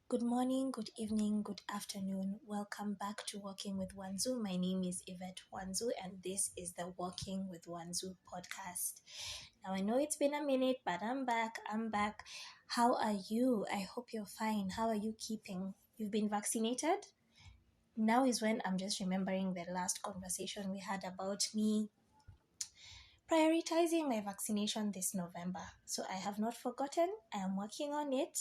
Good morning, good evening, good afternoon. Welcome back to Walking with Wanzu. My name is Yvette Wanzu, and this is the Walking with Wanzu podcast. Now, I know it's been a minute, but I'm back. I'm back. How are you? I hope you're fine. How are you keeping? You've been vaccinated? Now is when I'm just remembering the last conversation we had about me prioritizing my vaccination this November. So I have not forgotten. I am working on it.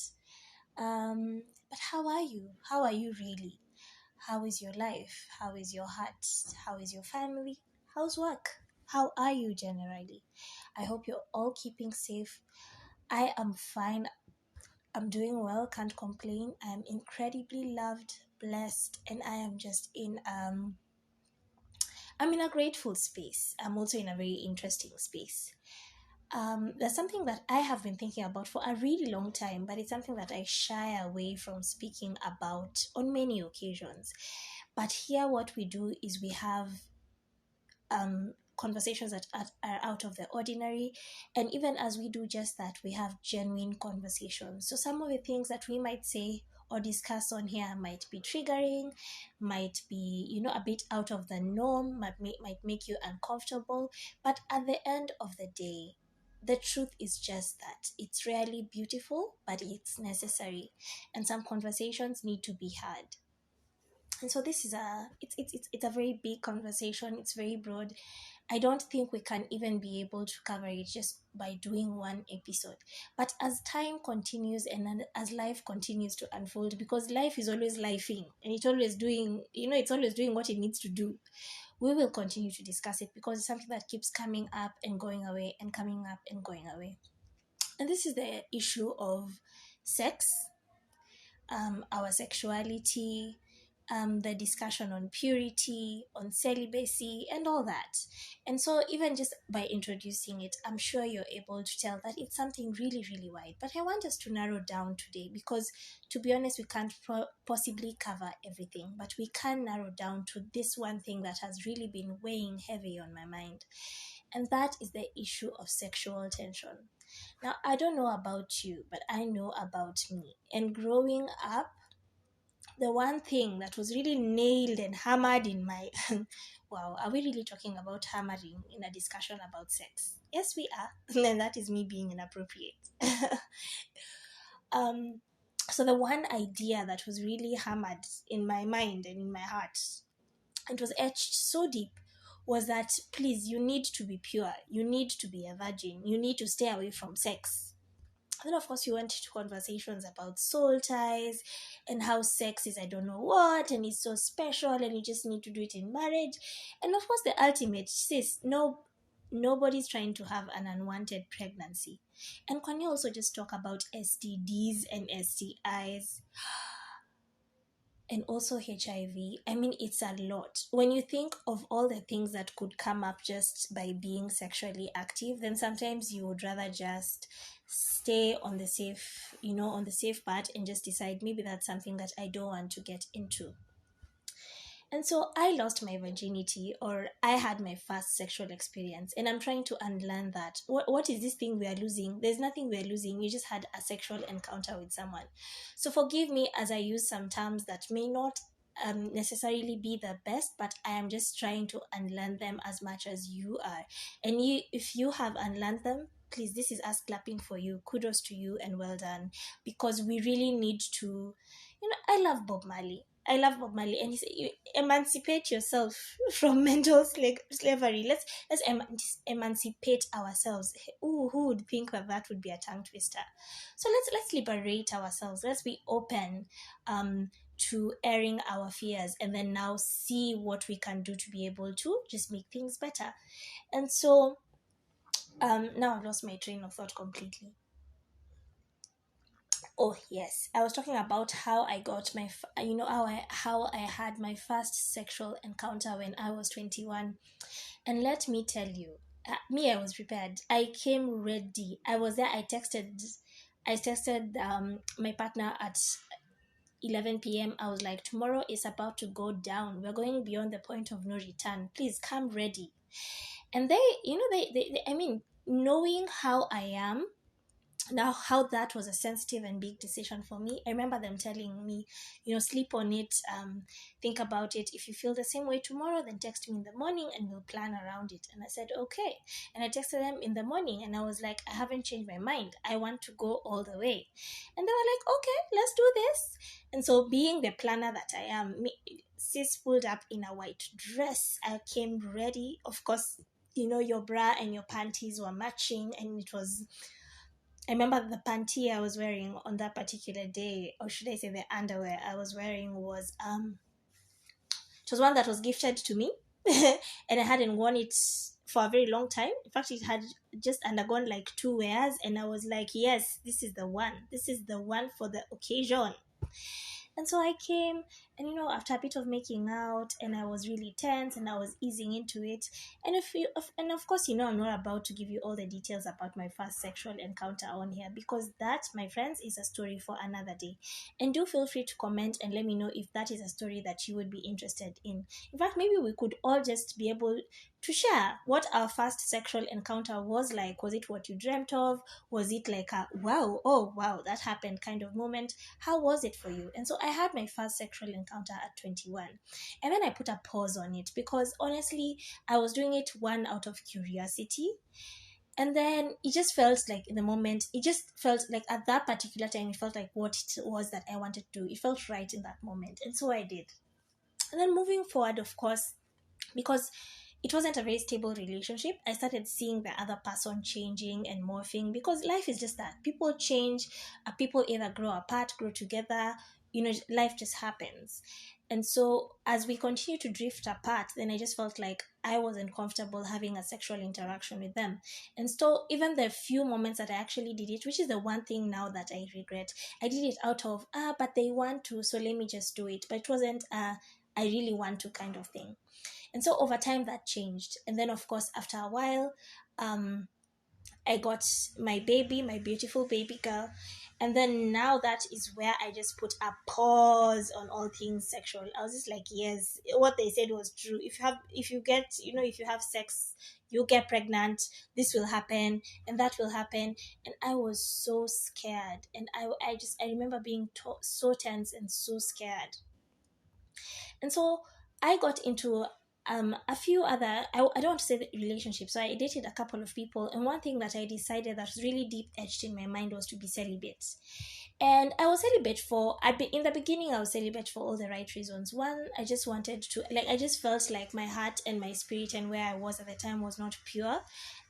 But how are you? How are you really? How is your life? How is your heart? How is your family? How's work? How are you generally? I hope you're all keeping safe. I am fine. I'm doing well, can't complain. I am incredibly loved, blessed, and I am just in I'm in a grateful space. I'm also in a very interesting space. There's something that I have been thinking about for a really long time, but it's something that I shy away from speaking about on many occasions. But here, what we do is we have conversations that are out of the ordinary. And even as we do just that, we have genuine conversations. So some of the things that we might say or discuss on here might be triggering, might be, a bit out of the norm, might make you uncomfortable. But at the end of the day, the truth is just that it's rarely beautiful, but it's necessary. And some conversations need to be had. And so this is it's a very big conversation. It's very broad. I don't think we can even be able to cover it just by doing one episode. But as time continues and as life continues to unfold, because life is always lifing and it's always doing what it needs to do, we will continue to discuss it because it's something that keeps coming up and going away and coming up and going away. And this is the issue of sex, our sexuality, the discussion on purity, on celibacy, and all that. And so, even just by introducing it, I'm sure you're able to tell that it's something really, really wide. But I want us to narrow down today because, to be honest, we can't possibly cover everything, but we can narrow down to this one thing that has really been weighing heavy on my mind. And that is the issue of sexual tension. Now, I don't know about you, but I know about me. And growing up, the one thing that was really nailed and hammered in my wow, are we really talking about hammering in a discussion about sex? Yes, we are. And that is me being inappropriate. um so the one idea that was really hammered in my mind and in my heart, it was etched so deep, was that please, you need to be pure, you need to be a virgin, you need to stay away from sex. Then of course you went to conversations about soul ties and how sex is I don't know what and it's so special and you just need to do it in marriage. And of course the ultimate, sis, nobody's trying to have an unwanted pregnancy. And can you also just talk about STDs and STIs and also HIV? I mean, it's a lot. When you think of all the things that could come up just by being sexually active, then sometimes you would rather just stay on the safe part and just decide maybe that's something that I don't want to get into. And so I lost my virginity, or I had my first sexual experience, and I'm trying to unlearn that. What is this thing we are losing? There's nothing we are losing. You just had a sexual encounter with someone. So forgive me as I use some terms that may not necessarily be the best, but I am just trying to unlearn them as much as you are. And if you have unlearned them, please, this is us clapping for you. Kudos to you and well done, because we really need to, I love Bob Marley. And he said, "You emancipate yourself from mental slavery. Let's emancipate ourselves." Ooh, who would think that that would be a tongue twister? So let's liberate ourselves. Let's be open to airing our fears, and then now see what we can do to be able to just make things better. And so now I've lost my train of thought completely. Oh yes, I was talking about how I got how I had my first sexual encounter when I was 21. And let me tell you, I was prepared. I came ready. I was there. I texted my partner at 11 p.m. I was like, tomorrow is about to go down. We're going beyond the point of no return. Please come ready. And they, I mean, knowing how I am, Now, how that was a sensitive and big decision for me, I remember them telling me, sleep on it, think about it. If you feel the same way tomorrow, then text me in the morning and we'll plan around it. And I said, okay. And I texted them in the morning and I was like, I haven't changed my mind. I want to go all the way. And they were like, okay, let's do this. And so, being the planner that I am, sis pulled up in a white dress. I came ready. Of course, your bra and your panties were matching, and it was, I remember the panty I was wearing on that particular day, or should I say the underwear I was wearing, was it was one that was gifted to me, and I hadn't worn it for a very long time. In fact, it had just undergone like two wears, and I was like, yes, this is the one. This is the one for the occasion. And so I came, and after a bit of making out, and I was really tense, and I was easing into it. And and of course, I'm not about to give you all the details about my first sexual encounter on here, because that, my friends, is a story for another day. And do feel free to comment and let me know if that is a story that you would be interested in. In fact, maybe we could all just be able to share what our first sexual encounter was like. Was it what you dreamt of? Was it like a wow, oh wow, that happened kind of moment? How was it for you? And so I had my first sexual encounter at 21. And then I put a pause on it because honestly, I was doing it one out of curiosity. And then it just felt like in the moment, it just felt like at that particular time, it felt like what it was that I wanted to do. It felt right in that moment. And so I did. And then moving forward, of course, because it wasn't a very stable relationship, I started seeing the other person changing and morphing, because life is just that. People change, people either grow apart, grow together, life just happens. And so as we continue to drift apart, then I just felt like I wasn't comfortable having a sexual interaction with them. And so even the few moments that I actually did it, which is the one thing now that I regret, I did it out of but they want to, so let me just do it. But it wasn't I really want to kind of thing. And so over time that changed. And then of course after a while, I got my baby, my beautiful baby girl. And then now that is where I just put a pause on all things sexual. I was just like, yes, what they said was true. If you have sex, you'll get pregnant, this will happen and that will happen. And I was so scared. And I remember being so tense and so scared. And so I got into a few other, I don't want to say the relationships. So I dated a couple of people. And one thing that I decided that was really deep etched in my mind was to be celibate. And I was celibate in the beginning, I was celibate for all the right reasons. One, I just wanted to, like, I just felt like my heart and my spirit and where I was at the time was not pure.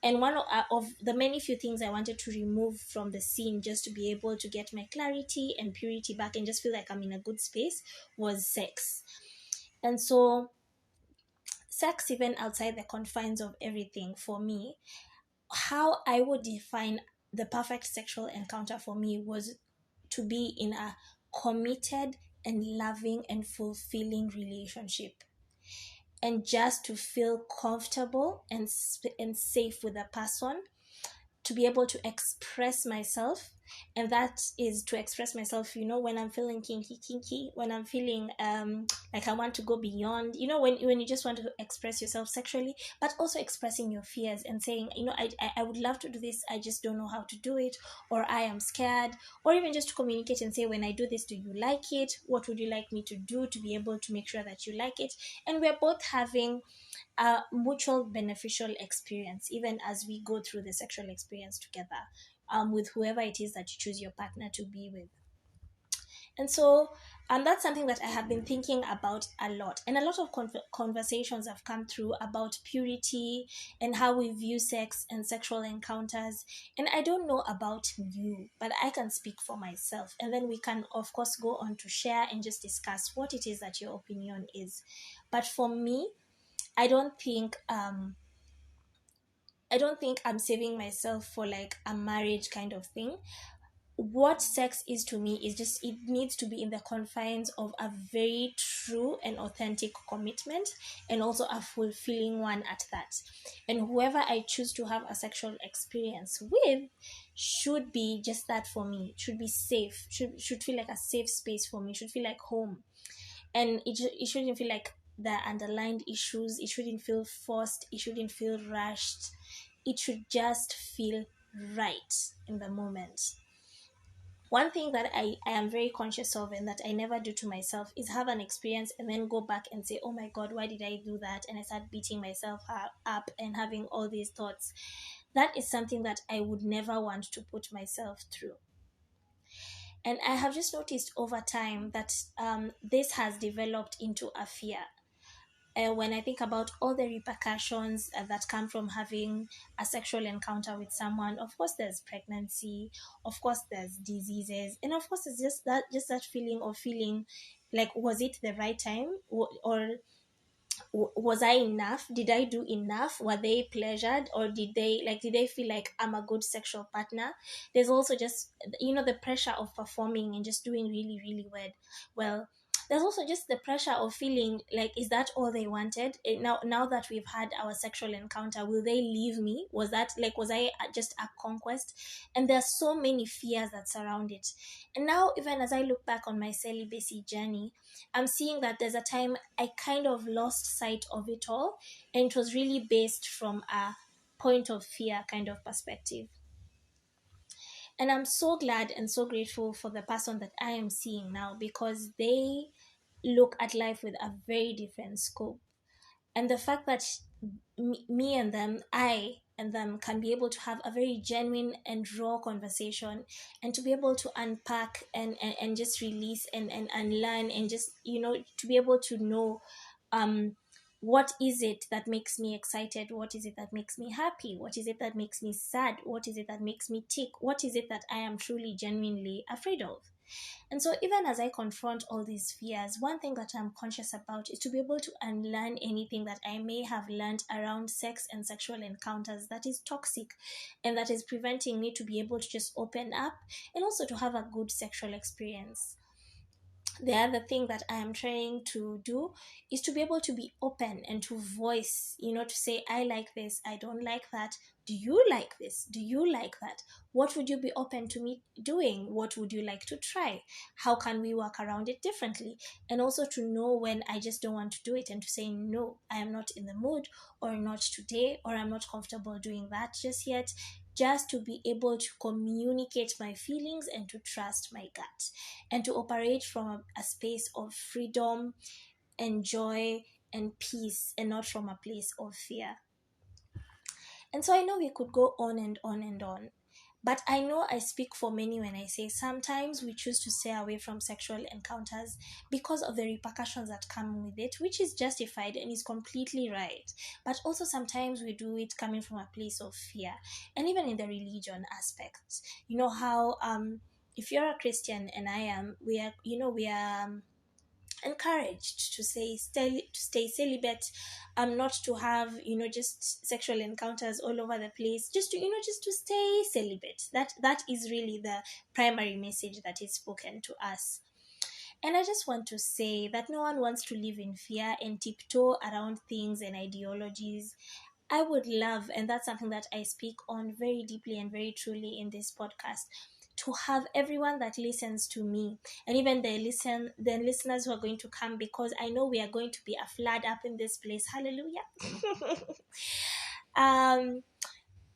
And one of the many few things I wanted to remove from the scene just to be able to get my clarity and purity back and just feel like I'm in a good space was sex. And so, sex, even outside the confines of everything, for me, how I would define the perfect sexual encounter for me was to be in a committed and loving and fulfilling relationship. And just to feel comfortable and safe with a person, to be able to express myself. And that is to express myself, when I'm feeling kinky, when I'm feeling like I want to go beyond, when you just want to express yourself sexually, but also expressing your fears and saying, I would love to do this, I just don't know how to do it, or I am scared. Or even just to communicate and say, when I do this, do you like it? What would you like me to do to be able to make sure that you like it? And we're both having a mutual beneficial experience, even as we go through the sexual experience together, with whoever it is that you choose your partner to be with. And so that's something that I have been thinking about a lot. And a lot of conversations have come through about purity and how we view sex and sexual encounters. And I don't know about you, but I can speak for myself. And then we can, of course, go on to share and just discuss what it is that your opinion is. But for me, I don't think I'm saving myself for like a marriage kind of thing. What sex is to me is just, it needs to be in the confines of a very true and authentic commitment, and also a fulfilling one at that. And whoever I choose to have a sexual experience with should be just that for me. Should be safe, should feel like a safe space for me, should feel like home. And it shouldn't feel like the underlined issues, it shouldn't feel forced, it shouldn't feel rushed, it should just feel right in the moment. One thing that I am very conscious of and that I never do to myself is have an experience and then go back and say, oh my God, why did I do that? And I start beating myself up and having all these thoughts. That is something that I would never want to put myself through. And I have just noticed over time that this has developed into a fear. When I think about all the repercussions that come from having a sexual encounter with someone, of course there's pregnancy, of course there's diseases, and of course it's just that feeling of feeling like, was it the right time, or was I enough? Did I do enough? Were they pleasured, or did they feel like I'm a good sexual partner? There's also just, the pressure of performing and just doing really, really well. There's also just the pressure of feeling like, is that all they wanted? Now that we've had our sexual encounter, will they leave me? Was I just a conquest? And there's so many fears that surround it. And now, even as I look back on my celibacy journey, I'm seeing that there's a time I kind of lost sight of it all, and it was really based from a point of fear kind of perspective. And I'm so glad and so grateful for the person that I am seeing now, because they look at life with a very different scope. And the fact that me and them, I and them, can be able to have a very genuine and raw conversation, and to be able to unpack and just release and learn, and just, to be able to know, um what is it that makes me excited, what is it that makes me happy, what is it that makes me sad, what is it that makes me tick, what is it that I am truly genuinely afraid of. And so, even as I confront all these fears, one thing that I'm conscious about is to be able to unlearn anything that I may have learned around sex and sexual encounters that is toxic, and that is preventing me to be able to just open up and also to have a good sexual experience. The other thing that I am trying to do is to be able to be open and to voice, to say, I like this, I don't like that. Do you like this? Do you like that? What would you be open to me doing? What would you like to try? How can we work around it differently? And also to know when I just don't want to do it, and to say, no, I am not in the mood, or not today, or I'm not comfortable doing that just yet. Just to be able to communicate my feelings and to trust my gut, and to operate from a space of freedom and joy and peace, and not from a place of fear. And so I know we could go on and on and on. But I know I speak for many when I say sometimes we choose to stay away from sexual encounters because of the repercussions that come with it, which is justified and is completely right. But also sometimes we do it coming from a place of fear. And even in the religion aspect, you know how if you're a Christian and I am, we are encouraged to stay celibate, not to have, just sexual encounters all over the place, just to, just to stay celibate. That is really the primary message that is spoken to us. And I just want to say that no one wants to live in fear and tiptoe around things and ideologies. I would love, and that's something that I speak on very deeply and very truly in this podcast, to have everyone that listens to me, and even the listeners who are going to come, because I know we are going to be a flood up in this place. Hallelujah. um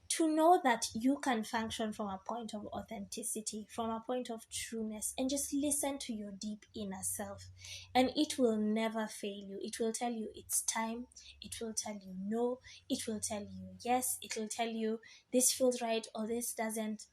to know that you can function from a point of authenticity, from a point of trueness, and just listen to your deep inner self. And it will never fail you. It will tell you it's time. It will tell you no. It will tell you yes. It will tell you this feels right or this doesn't.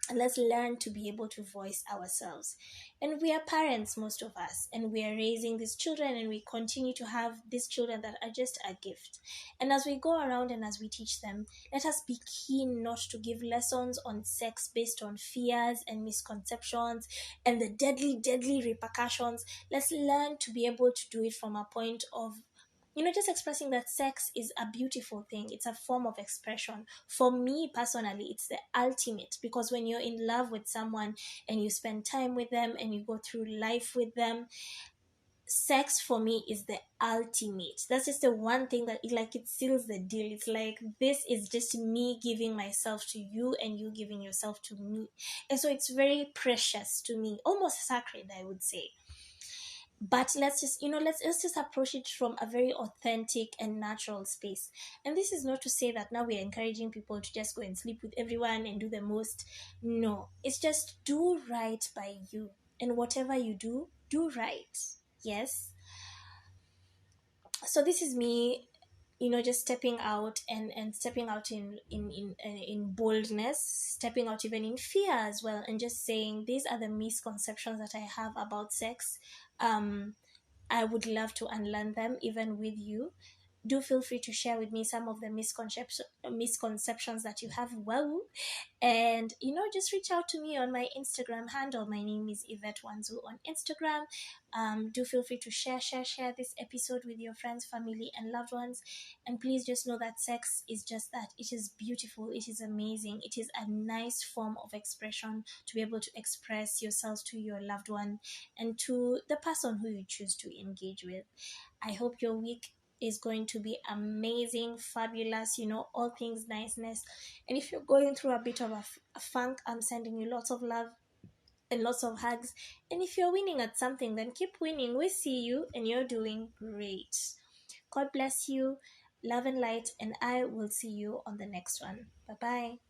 And let's learn to be able to voice ourselves. And we are parents, most of us, and we are raising these children, and we continue to have these children that are just a gift. And as we go around and as we teach them, let us be keen not to give lessons on sex based on fears and misconceptions and the deadly, deadly repercussions. Let's learn to be able to do it from a point of, just expressing that sex is a beautiful thing. It's a form of expression. For me personally, it's the ultimate, because when you're in love with someone and you spend time with them and you go through life with them, sex for me is the ultimate. That's just the one thing that it seals the deal. It's like, this is just me giving myself to you and you giving yourself to me. And so it's very precious to me, almost sacred, I would say. But let's just, let's just approach it from a very authentic and natural space. And this is not to say that now we're encouraging people to just go and sleep with everyone and do the most. No, it's just do right by you, and whatever you do, do right. Yes. So this is me, just stepping out, and stepping out in boldness, stepping out even in fear as well, and just saying these are the misconceptions that I have about sex. I would love to unlearn them even with you. Do feel free to share with me some of the misconceptions that you have. Well, and just reach out to me on my Instagram handle. My name is Yvette Wanzu on Instagram. Do feel free to share this episode with your friends, family, and loved ones. And please just know that sex is just that. It is beautiful, it is amazing, it is a nice form of expression to be able to express yourselves to your loved one and to the person who you choose to engage with. I hope your week is going to be amazing, fabulous, all things niceness. And if you're going through a bit of a funk, I'm sending you lots of love and lots of hugs. And if you're winning at something, then keep winning. We see you and you're doing great. God bless you, love and light, and I will see you on the next one. Bye bye.